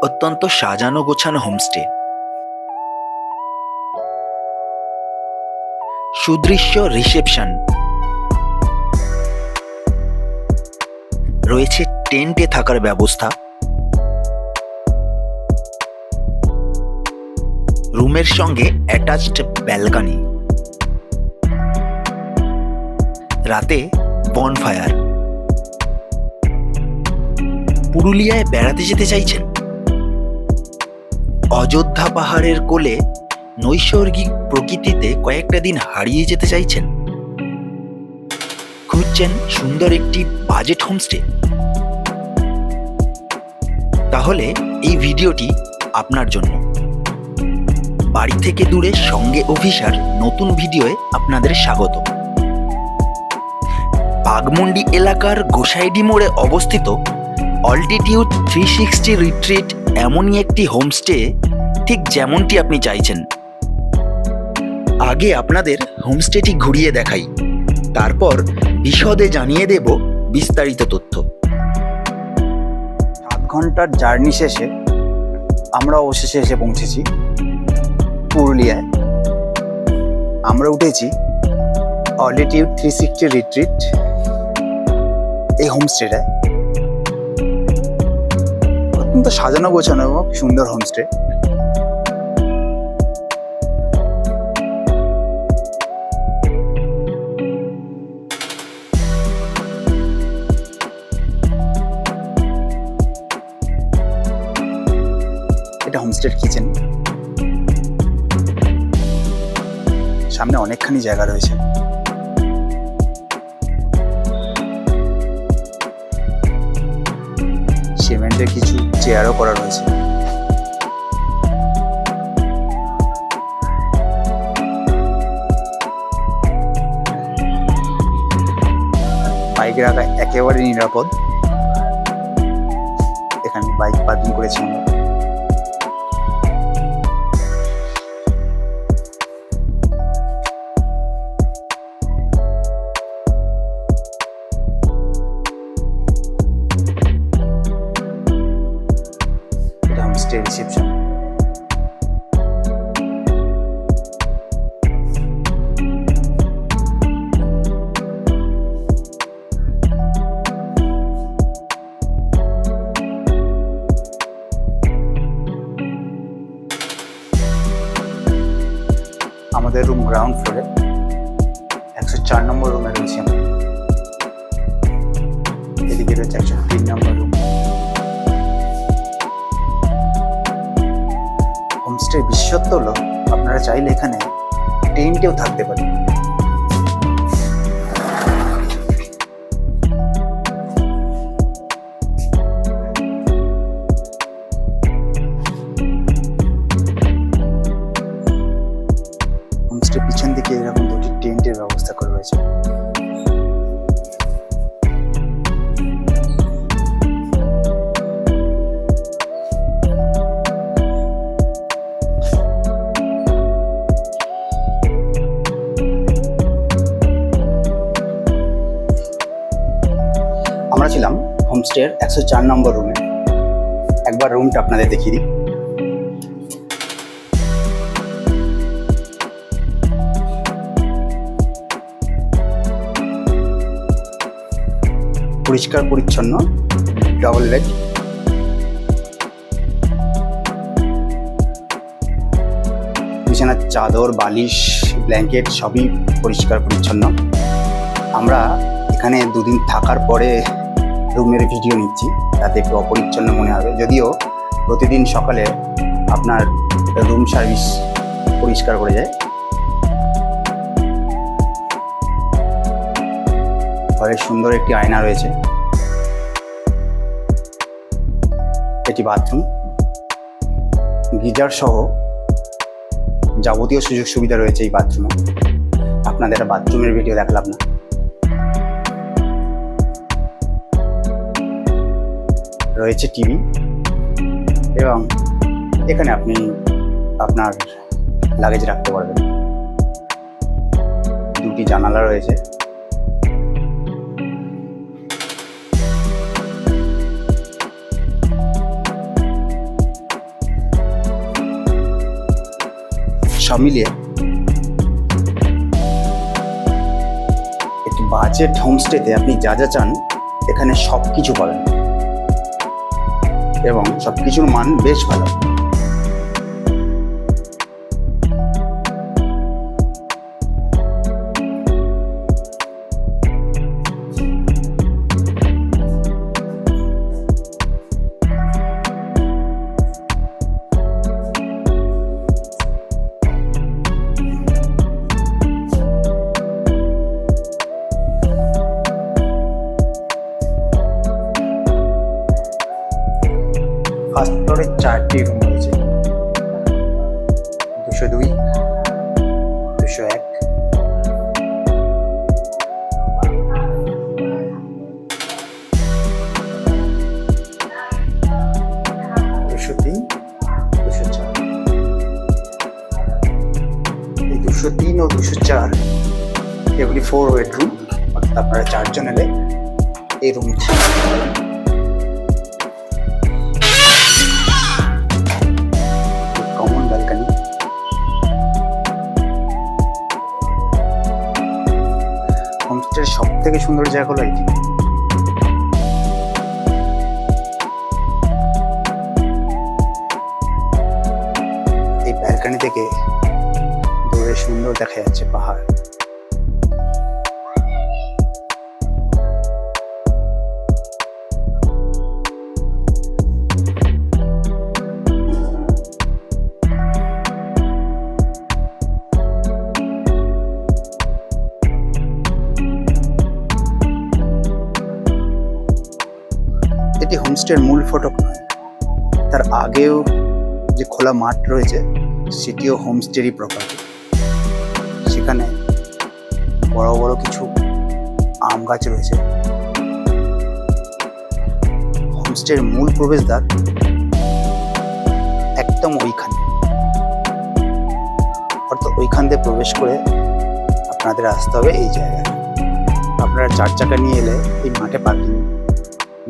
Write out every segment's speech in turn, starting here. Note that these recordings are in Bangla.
অত্যন্ত সাজানো গোছানো হোমস্টে। সুদৃশ্য রিসেপশন, রয়েছে টেন্টে থাকার ব্যবস্থা, রুমের সঙ্গে অ্যাটাচড ব্যালকনি, রাতে বনফায়ার। পুরুলিয়ায় বেড়াতে যেতে চাইছেন? অযোধ্যা পাহাড়ের কোলে নৈসর্গিক প্রকৃতিতে কয়েকটা দিন হারিয়ে যেতে চাইছেন? খুঁজছেন সুন্দর একটি বাজেট হোমস্টে? তাহলে এই ভিডিওটি আপনার জন্য। বাড়ি থেকে দূরে সঙ্গে অফিসার নতুন ভিডিওয়ে আপনাদের স্বাগত। বাঘমুন্ডি এলাকার গোসাইডি মোড়ে অবস্থিত অল্টিটিউড 360 রিট্রিট এমনই একটি হোমস্টে, ঠিক যেমনটি আপনি চাইছেন। আগে আপনাদের হোমস্টেটি ঘুরিয়ে দেখাই, তারপর বিশদে জানিয়ে দেব বিস্তারিত তথ্য। 7 ঘন্টার জার্নি শেষে আমরা অবশেষে এসে পৌঁছেছি পুরুলিয়ায়। আমরা উঠেছি অল্টিটিউড 360 রিট্রিট এই হোমস্টেটায়। অত্যন্ত সাজানো গোছানো এবং সুন্দর হোমস্টে। এটা হোমস্টের কিচেন। সামনে অনেকখানি জায়গা রয়েছে। সিমেন্টের কিছু চেয়ারও করা রয়েছে। বাইক রাখা একেবারে নিরাপদ। এখানে বাইক পার্কিং করেছি আমরা। Homestay reception. আমাদের রুম গ্রাউন্ড ফ্লোরে 104 নম্বর রুমে রয়েছি আমরা। এদিকে রয়েছে 103 নম্বর রুম। হোমস্টের বিশেষত্ব হলো আপনারা চাইলে এখানে টেন্টেও থাকতে পারেন। হোমস্টের পিছন দিকে এরকম দুটি টেন্টের ব্যবস্থা করা রয়েছে। আমরা ছিলাম হোমস্টের 104 নম্বর রুমে। একবার রুমটা আপনাদের দেখিয়ে দিই। পরিষ্কার পরিচ্ছন্ন ডাবল বেড। বিছানার চাদর, বালিশ, ব্ল্যাঙ্কেট সবই পরিষ্কার পরিচ্ছন্ন। আমরা এখানে 2 দিন থাকার পরে রুমের ভিডিও নিচ্ছি, তাতে একটু অপরিচ্ছন্ন মনে হবে। যদিও প্রতিদিন সকালে আপনার রুম সার্ভিস পরিষ্কার করে যায়। ঘরে সুন্দর একটি আয়না রয়েছে। এটি বাথরুম, গিজার সহ যাবতীয় সুযোগ সুবিধা রয়েছে এই বাথরুমে। আপনাদের বাথরুমের ভিডিও দেখালাম না। রয়েছে টিভি এবং এখানে আপনি আপনার লাগেজ রাখতে পারবেন। 2টি জানালা রয়েছে। সব মিলিয়ে একটি বাজেট হোমস্টেতে আপনি যা যা চান এখানে সব কিছু পাবেন এবং সব কিছুর মান বেশ ভালো। ফার্স্ট ফ্লোরে 4টি রুম রয়েছে, 202, 201, 203, 204। এই 203 ও 204 এগুলি 4 বেডরুম, অর্থাৎ আপনারা 4 জন এলে এই রুম কমন ব্যালকনি। হোমস্টের সব থেকে সুন্দর জায়গা হলো এটি। এই ব্যালকনি থেকে দূরে সুন্দর দেখা যাচ্ছে পাহাড়। এটি হোমস্টের মূল ফটক নয়, তার আগেও যে খোলা মাঠ রয়েছে সেটিও হোমস্টেরই প্রপার্টি। সেখানে বড় বড় কিছু আম গাছ রয়েছে। হোমস্টের মূল প্রবেশদ্বার একদম ওইখানে, অর্থাৎ ওইখান দিয়ে প্রবেশ করে আপনাদের আসতে হবে এই জায়গায়। আপনারা 4 চাকা নিয়ে এলে এই মাঠে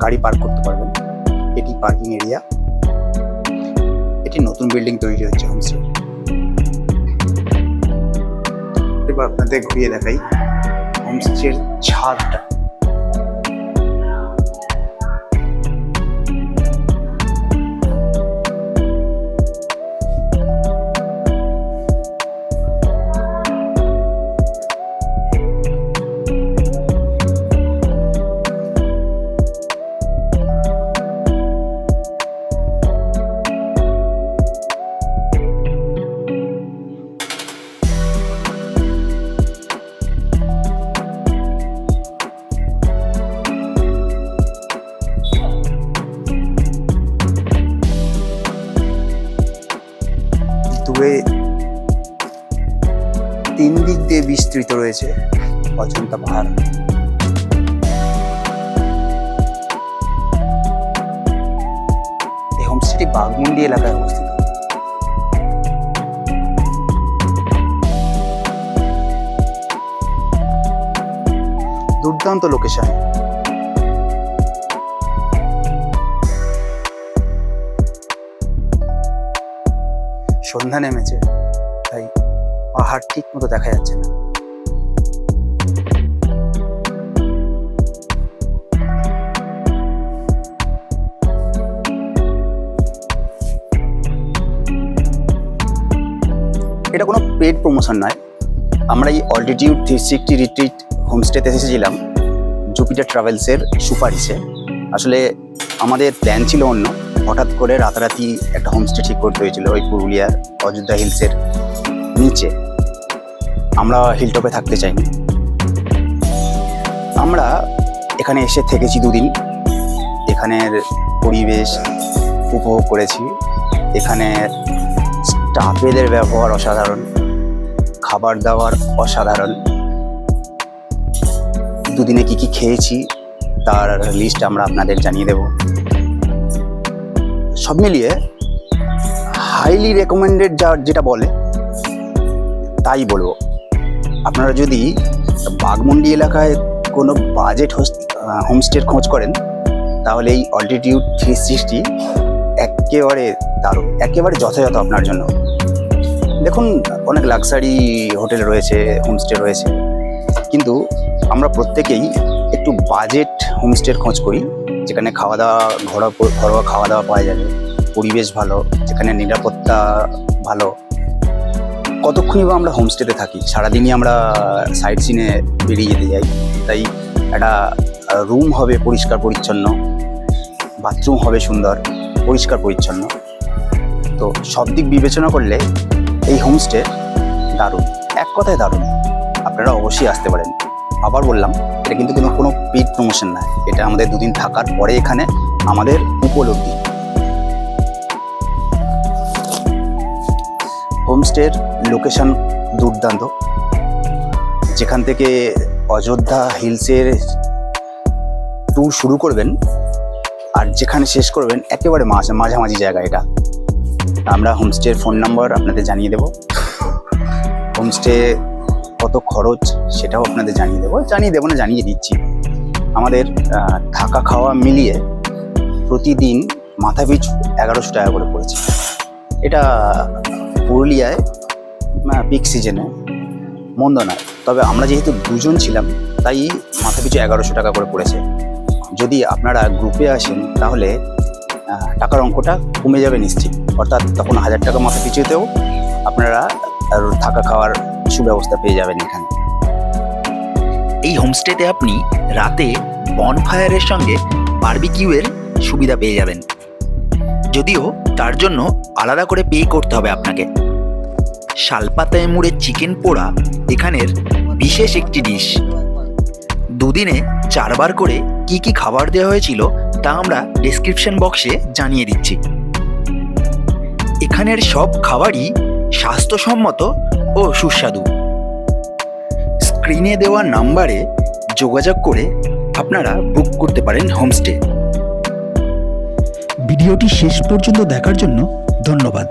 গাড়ি পার্ক করতে পারবেন। এটি পার্কিং এরিয়া। এটি নতুন বিল্ডিং তৈরি হচ্ছে হোমস্টে। এবার আপনাদের ঘুরিয়ে দেখাই হোমস্টের ছাদটা। দূরে 3 দিক দিয়ে বিস্তৃত রয়েছে অজন্তা পাহাড়। এই হোমস্টেটি বাঘমুন্ডি এলাকায় অবস্থিত। দুর্দান্ত লোকেশন। সন্ধ্যা নেমেছে, তাই পাহাড় ঠিক মতো দেখা যাচ্ছে না। এটা কোনো পেড প্রমোশন নয়। আমরা এই অল্টিটিউড 360 রিট্রিট হোমস্টেতে এসেছিলাম জুপিটার ট্রাভেলসের সুপারিশে। আসলে আমাদের প্ল্যান ছিল অন্য, হঠাৎ করে রাতারাতি একটা হোমস্টে ঠিক করতে হয়েছিল ওই পুরুলিয়ার অযোধ্যা হিলসের নিচে। আমরা হিলটপে থাকতে চাইনি। আমরা এখানে এসে থেকেছি 2 দিন। এখানের পরিবেশ উপভোগ করেছি। এখানে স্টাফেদের ব্যবহার অসাধারণ, খাবার দাবার অসাধারণ। 2 দিনে কি কি খেয়েছি তার লিস্ট আমরা আপনাদের জানিয়ে দেব। সব মিলিয়ে হাইলি রেকমেন্ডেড যেটা বলে তাই বলবো। আপনারা যদি বাঘমুন্ডি এলাকায় কোনো বাজেট হোমস্টের খোঁজ করেন তাহলে এই অল্টিটিউড 360 একেবারে দারুণ, একেবারে যথাযথ আপনার জন্য। দেখুন, অনেক লাক্সারি হোটেল রয়েছে, হোমস্টে রয়েছে, কিন্তু আমরা প্রত্যেকেই একটু বাজেট হোমস্টের খোঁজ করি, যেখানে খাওয়া দাওয়া ঘরোয়া খাওয়া দাওয়া পাওয়া যাবে, পরিবেশ ভালো, যেখানে নিরাপত্তা ভালো। কতক্ষণই বা আমরা হোমস্টেতে থাকি, সারাদিনই আমরা সাইট সিনে বেরিয়ে যেতে যাই। তাই একটা রুম হবে পরিষ্কার পরিচ্ছন্ন, বাথরুম হবে সুন্দর পরিষ্কার পরিচ্ছন্ন। তো সব দিক বিবেচনা করলে এই হোমস্টে দারুণ, এক কথায় দারুণ। আপনারা অবশ্যই আসতে পারেন। আবার বললাম, এটা কিন্তু কোনো পেইড প্রমোশন না, এটা আমাদের দুদিন থাকার পরে এখানে আমাদের উপলব্ধি। হোমস্টের লোকেশন দুর্দান্ত, যেখান থেকে অযোধ্যা হিলসের ট্যুর শুরু করবেন আর যেখানে শেষ করবেন একেবারে মাঝামাঝি জায়গা এটা। আমরা হোমস্টের ফোন নাম্বার আপনাদের জানিয়ে দেব, হোমস্টে কত খরচ সেটাও আপনাদের জানিয়ে দেবো না, জানিয়ে দিচ্ছি। আমাদের থাকা খাওয়া মিলিয়ে প্রতিদিন মাথাপিছু 1100 টাকা করে পড়েছে। এটা পুরুলিয়ায় পিক সিজনে মন্দ নয়, তবে আমরা যেহেতু দুজন ছিলাম তাই মাথাপিছু 1100 টাকা করে পড়েছে। যদি আপনারা গ্রুপে আসেন তাহলে টাকার অঙ্কটা কমে যাবে নিশ্চিত, অর্থাৎ তখন 1000 টাকা মাথাপিছুতেও আপনারা থাকা খাওয়ার সুব্যবস্থা পেয়ে যাবেন এখানে। এই হোমস্টেতে আপনি রাতে বনফায়ারের সঙ্গে বারবিকিউয়ের সুবিধা পেয়ে যাবেন, যদিও তার জন্য আলাদা করে পে করতে হবে আপনাকে। শালপাতায় মুড়ে চিকেন পোড়া এখানের বিশেষ একটি ডিশ। দুদিনে 4 বার করে কি কি খাবার দেওয়া হয়েছিল তা আমরা ডেসক্রিপশন বক্সে জানিয়ে দিচ্ছি। এখানের সব খাবারই স্বাস্থ্যসম্মত ও সুস্বাদু। স্ক্রিনে দেওয়া নাম্বারে যোগাযোগ করে আপনারা বুক করতে পারেন হোমস্টে। ভিডিওটি শেষ পর্যন্ত দেখার জন্য ধন্যবাদ।